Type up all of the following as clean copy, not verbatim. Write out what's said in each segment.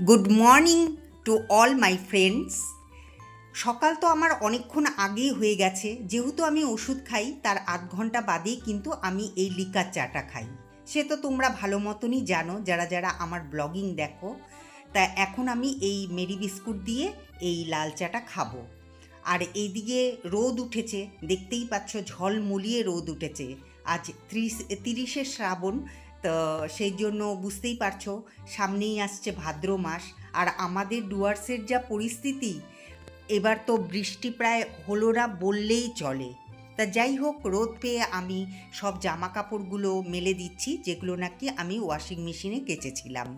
Good morning to all my friends. সকাল তো আমার অনেকক্ষণ আগেই হয়ে গেছে, যেহেতু আমি ওষুধ খাই তার আধ ঘন্টা বাদেই কিন্তু আমি এই লিকার চাটা খাই। সে তো তোমরা ভালো মতনই জানো যারা যারা আমার ব্লগিং দেখো। তা এখন আমি এই মেরি বিস্কুট দিয়ে এই লাল চাটা খাবো। আর এইদিকে রোদ উঠেছে, দেখতেই পাচ্ছ ঝলমলিয়ে রোদ উঠেছে। আজ 30শে শ্রাবণ, তো সেই জন্য বুঝতেই পারছো সামনেই আসছে ভাদ্র মাস। আর আমাদের ডুয়ার্সের যা পরিস্থিতি, এবার তো বৃষ্টি প্রায় হলো না বললেই চলে। তা যাই হোক, রোদ পেয়ে আমি সব জামা কাপড়গুলো মেলে দিচ্ছি, যেগুলো নাকি আমি ওয়াশিং মেশিনে কেচেছিলাম।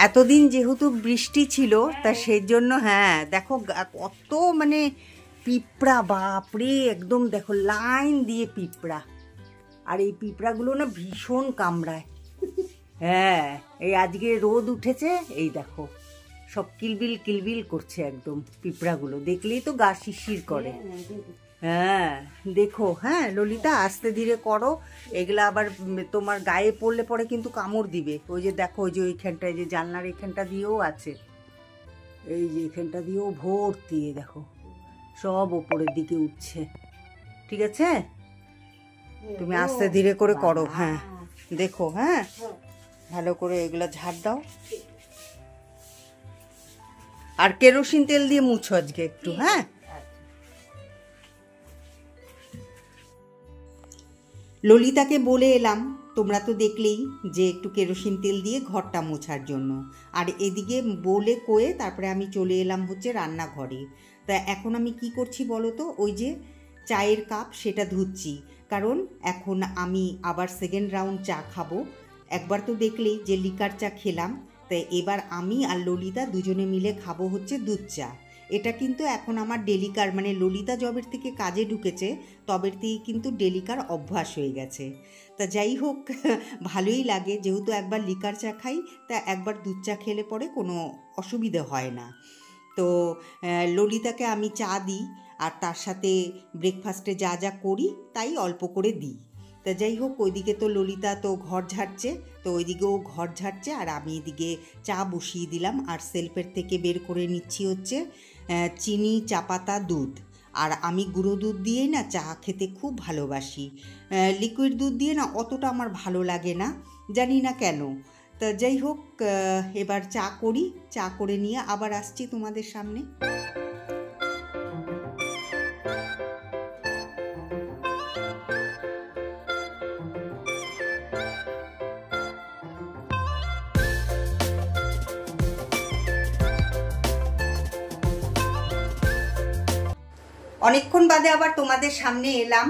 এতদিন যেহেতু বৃষ্টি ছিল, তা সেই জন্য দেখো কত পিঁপড়া, বাপরে একদম দেখো লাইন দিয়ে পিঁপড়া। আর এই পিঁপড়াগুলো না ভীষণ কামড়ায়। এই আজকে রোদ উঠেছে, এই দেখো সব কিলবিল কিলবিল করছে একদম। পিঁপড়াগুলো দেখলেই তো গা শিরশির করে। দেখো, ললিতা আস্তে ধীরে করো, এগুলা আবার তোমার গায়ে পড়লে পরে কিন্তু কামড় দিবে। ওই যে দেখো, ওই যে ওইখানটায় যে জানলার এখানটা দিয়েও আছে, এই যে এখানটা দিয়েও ভর্তি, দেখো সব ওপরের দিকে উঠছে। ঠিক আছে, তুমি আস্তে ধীরে করে করো। দেখো, ভালো করে এগুলা ঝাড় দাও। আর কেরোসিন তেল দিয়ে মুছো আজকে একটু। ললিতাকে বলে এলাম, তোমরা তো দেখলেই, যে একটু কেরোসিন তেল দিয়ে ঘরটা মোছার জন্য। আর এদিকে বলে কয়ে তারপরে আমি চলে এলাম হচ্ছে রান্নাঘরে। তা এখন আমি কি করছি বলো তো, ওই যে চায়ের কাপ সেটা ধুচ্ছি, কারণ এখন আমি আবার সেকেন্ড রাউন্ড চা খাবো। একবার তো দেখলেই যে লিকার চা খেলাম, তাই এবার আমি আর ললিতা দুজনে মিলে খাবো হচ্ছে দুধ চা। এটা কিন্তু এখন আমার ডেলিকার, ললিতা জবের থেকে কাজে ঢুকেছে তবের থেকেই কিন্তু ডেলিকার অভ্যাস হয়ে গেছে। তা যাই হোক, ভালোই লাগে, যেহেতু একবার লিকার চা খাই, তা একবার দুধ চা খেলে পরে কোনো অসুবিধে হয় না। তো ললিতাকে আমি চা দিই, আর তার সাথে ব্রেকফাস্টে যা যা করি তাই অল্প করে দিই। তা যাই হোক, ওইদিকে তো ললিতা তো ঘর ঝাড়ছে, তো ওইদিকেও ঘর ঝাড়ছে, আর আমি এদিকে চা বসিয়ে দিলাম। আর সেলফের থেকে বের করে নিচ্ছি হচ্ছে চিনি, চা পাতা, দুধ। আর আমি গুঁড়ো দুধ দিয়েই না চা খেতে খুব ভালোবাসি। লিকুইড দুধ দিয়ে না অতটা আমার ভালো লাগে না, জানি না কেন। তা যাই হোক, এবার চা করি, চা করে নিয়ে আবার আসছি তোমাদের সামনে। অনেকক্ষণ বাদে আবার তোমাদের সামনে এলাম।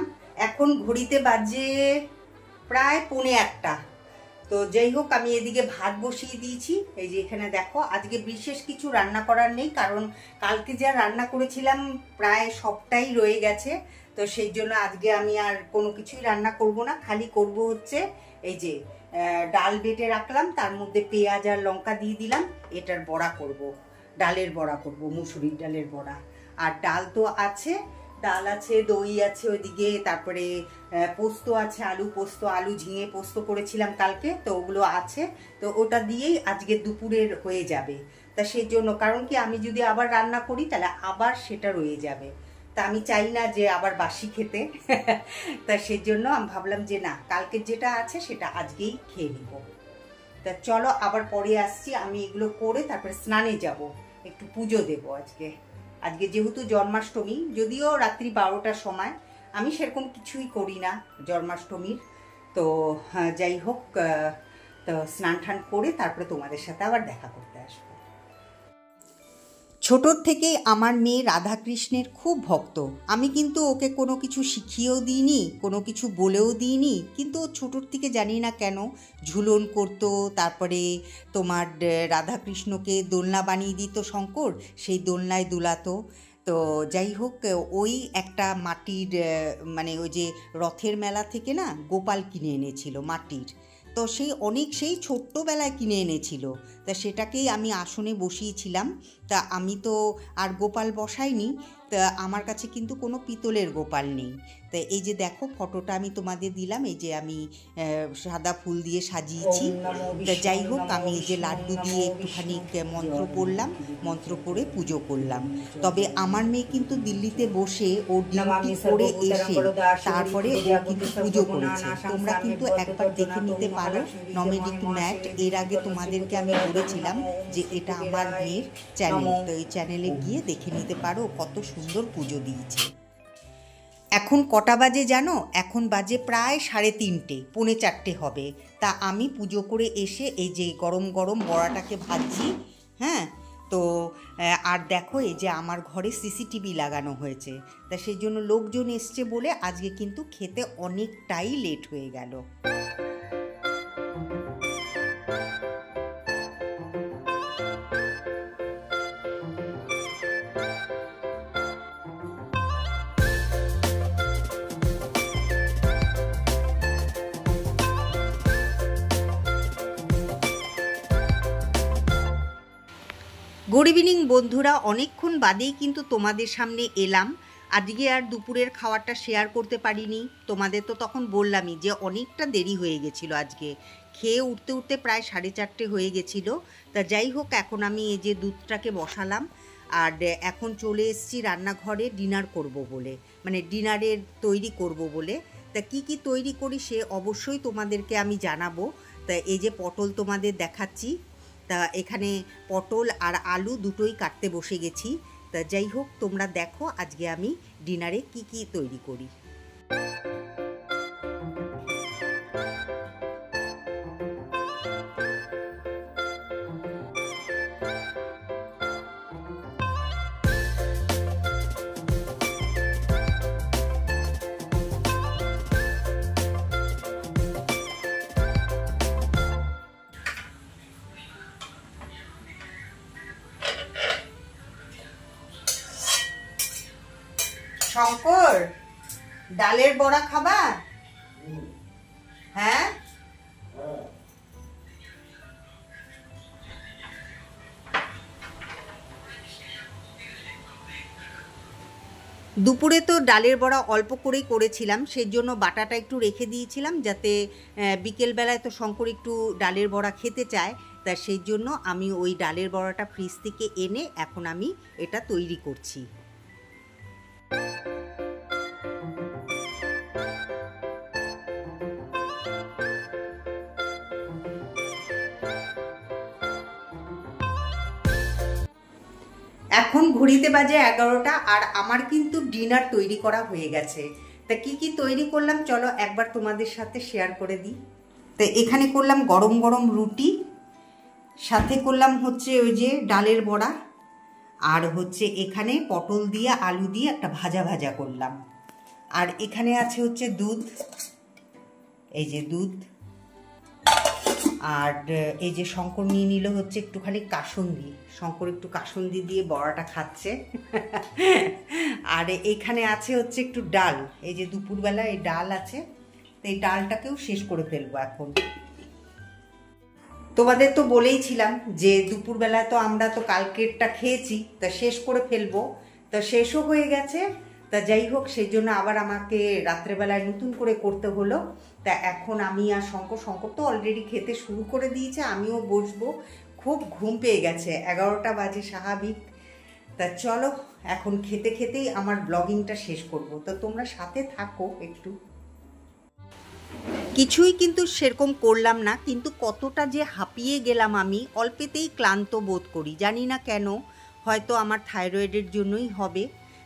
এখন ঘড়িতে বাজে প্রায় 1:45। তো যাই হোক, আমি এদিকে ভাত বসিয়ে দিয়েছি। এই যে এখানে দেখো, আজকে বিশেষ কিছু রান্না করার নেই, কারণ কালকে যা রান্না করেছিলাম প্রায় সবটাই রয়ে গেছে। তো সেই জন্য আজকে আমি আর কোনো কিছুই রান্না করব না, খালি করব হচ্ছে এই যে ডাল বেটে রাখলাম, তার মধ্যে পেঁয়াজ আর লঙ্কা দিয়ে দিলাম, এটার বড়া করব, ডালের বড়া করব, মুসুরির ডালের বড়া। আর ডাল তো আছে, ডাল আছে, দই আছে ওইদিকে, তারপরে পোস্ত আছে, আলু পোস্ত, আলু ঝিঙে পোস্ত করেছিলাম কালকে, তো ওগুলো আছে। তো ওটা দিয়েই আজকে দুপুরের হয়ে যাবে। তা সেই জন্য, কারণ কি আমি যদি আবার রান্না করি তাহলে আবার সেটা রয়ে যাবে, তা আমি চাই না যে আবার বাসি খেতে। তা সেই জন্য আমি ভাবলাম যে না, কালকের যেটা আছে সেটা আজকেই খেয়ে নিব। তা চলো, আবার পরে আসছি। আমি এগুলো করে তারপরে স্নানে যাব, একটু পুজো দেব আজকে। আজকে যেহেতু জন্মাষ্টমী, যদিও রাত্রি 12টার সময়, আমি সেরকম কিছুই করি না জন্মাষ্টমীর। তো যাই হোক, তো স্নান টান করে তারপরে তোমাদের সাথে আবার দেখা করতে আসবো। ছোটোর থেকেই আমার মেয়ে রাধাকৃষ্ণের খুব ভক্ত। আমি কিন্তু ওকে কোনো কিছু শিখিয়েও দিইনি, কোনো কিছু বলেও দিইনি, কিন্তু ও ছোটোর থেকে জানি না কেন ঝুলন করতো, তারপরে তোমার রাধাকৃষ্ণকে দোলনা বানিয়ে দিত শঙ্কর, সেই দোলনায় দুলাতো। তো যাই হোক, ওই একটা মাটির ওই যে রথের মেলা থেকে না গোপাল কিনে এনেছিল মাটির, তো সেই ছোট্টবেলায় কিনে এনেছিল, তা সেটাকেই আমি আসনে বসিয়েছিলাম। তা আমি তো আর গোপাল বসাইনি, তা আমার কাছে কিন্তু কোনো পিতলের গোপাল নেই। তা এই যে দেখো ফটোটা আমি তোমাদের দিলাম, এই যে আমি সাদা ফুল দিয়ে সাজিয়েছি। তা যাই হোক, আমি এই যে লাড্ডু দিয়ে একটুখানি মন্ত্র পড়লাম, মন্ত্র পড়ে পুজো করলাম। তবে আমার মেয়ে কিন্তু দিল্লিতে বসে ও ডিউটি করে এসে তারপরে ও কিন্তু পুজো করেছে। তোমরা কিন্তু একবার দেখে নিতে পারো নমেডিক ম্যাট। এর আগে তোমাদেরকে আমি বলেছিলাম যে এটা আমার মেয়ের চ্যানেল, তো এই চ্যানেলে গিয়ে দেখে নিতে পারো কত সুন্দর পুজো দিয়েছে। এখন কটা বাজে জানো? এখন বাজে প্রায় 3:30, 3:45 হবে। তা আমি পুজো করে এসে এই যে গরম গরম বড়াটাকে ভাজছি। হ্যাঁ, তো আর দেখো এই যে আমার ঘরে সিসিটিভি লাগানো হয়েছে, তা সেই জন্য লোকজন এসছে বলে আজকে কিন্তু খেতে অনেকটাই লেট হয়ে গেল। গুড ইভিনিং বন্ধুরা, অনেকক্ষণ বাদেই কিন্তু তোমাদের সামনে এলাম। আজকে আর দুপুরের খাওয়ারটা শেয়ার করতে পারিনি, তোমাদের তো তখন বললামই যে অনেকটা দেরি হয়ে গেছিলো। আজকে খেয়ে উঠতে উঠতে প্রায় 4:30 হয়ে গেছিলো। তা যাই হোক, এখন আমি এই যে দুধটাকে বসালাম আর এখন চলে এসেছি রান্নাঘরে ডিনার করব বলে, মানে ডিনারের তৈরি করব বলে। তা কি কি তৈরি করি সে অবশ্যই তোমাদেরকে আমি জানাবো। তা এই যে পটল তোমাদের দেখাচ্ছি, তা এখানে পটল আর আলু দুটোই কাটতে বসে গেছি। তা যাই হোক, তোমরা দেখো আজকে আমি ডিনারে কি কি তৈরি করি। শঙ্কর, ডালের বড়া খাবা? হ্যাঁ, দুপুরে তো ডালের বড়া অল্প করেই করেছিলাম, সেই জন্য বাটাটা একটু রেখে দিয়েছিলাম যাতে বিকেলবেলায় তো শঙ্কর একটু ডালের বড়া খেতে চায়। তা সেই জন্য আমি ওই ডালের বড়াটা ফ্রিজ থেকে এনে এখন আমি এটা তৈরি করছি। এখন ঘড়িতে বাজে 11টা আর আমার কিন্তু ডিনার তৈরি করা হয়ে গেছে। তা কি কি তৈরি করলাম চলো একবার তোমাদের সাথে শেয়ার করে দিই। তো এখানে করলাম গরম গরম রুটি, সাথে করলাম হচ্ছে ওই যে ডালের বড়া, আর হচ্ছে এখানে পটল দিয়ে আলু দিয়ে একটা ভাজা ভাজা করলাম। আর এখানে আছে হচ্ছে দুধ, এই যে দুধ, আর এই যে শঙ্কর নিয়ে নিল হচ্ছে একটুখানি কাসুন্দি। শঙ্কর একটু কাসুন্দি দিয়ে বড়াটা খাচ্ছে। আর এইখানে আছে হচ্ছে একটু ডাল, এই যে দুপুরবেলা এই ডাল আছে, তো এই ডালটাকেও শেষ করে ফেলবো এখন। তোমাদের তো বলেইছিলাম যে দুপুরবেলায় তো আমরা তো কালকেরটা খেয়েছি, তা শেষ করে ফেলবো। তা শেষও হয়ে গেছে। তা যাই হোক, সেই জন্য আবার আমাকে রাত্রেবেলায় নতুন করে করতে হলো। তা এখন আমি আর শঙ্কর তো অলরেডি খেতে শুরু করে দিয়েছে, আমিও বসবো। খুব ঘুম পেয়ে গেছে, 11টা বাজে স্বাভাবিক। তা চলো এখন খেতে খেতেই আমার ব্লগিংটা শেষ করব, তো তোমরা সাথে থাকো একটু। কিছুই কিন্তু সেরকম করলাম না, কিন্তু কতটা যে হাঁপিয়ে গেলাম আমি, অল্পেতেই ক্লান্ত বোধ করি, জানি না কেন, হয়তো আমার থাইরয়েডের জন্যই হবে।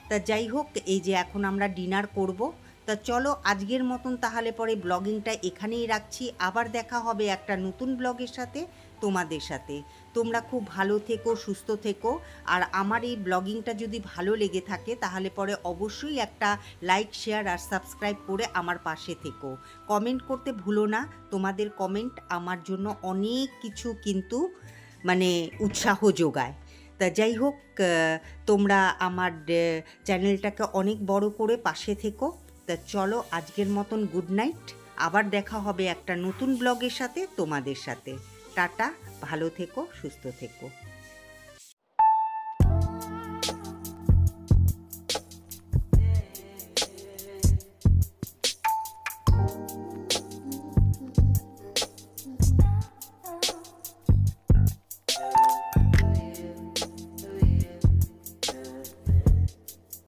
তা যাই হোক, এই যে এখন আমরা ডিনার করব। তা চলো আজকের মতন তাহলে পরে ব্লগিংটা এখানেই রাখছি। আবার দেখা হবে একটা নতুন ব্লগের সাথে, তোমাদের সাথে। তোমরা খুব ভালো থেকো, সুস্থ থেকো। আর আমার এই ব্লগিংটা যদি ভালো লেগে থাকে তাহলে পরে অবশ্যই একটা লাইক, শেয়ার আর সাবস্ক্রাইব করে আমার পাশে থেকো। কমেন্ট করতে ভুলো না, তোমাদের কমেন্ট আমার জন্য অনেক কিছু কিন্তু মানে উৎসাহ যোগায়। তা যাই হোক, তোমরা আমার চ্যানেলটাকে অনেক বড় করে পাশে থেকো। তা চলো আজকের মতন গুড নাইট, আবার দেখা হবে একটা নতুন ব্লগের সাথে, তোমাদের সাথে। টাটা, ভালো থেকো, সুস্থ থেকো।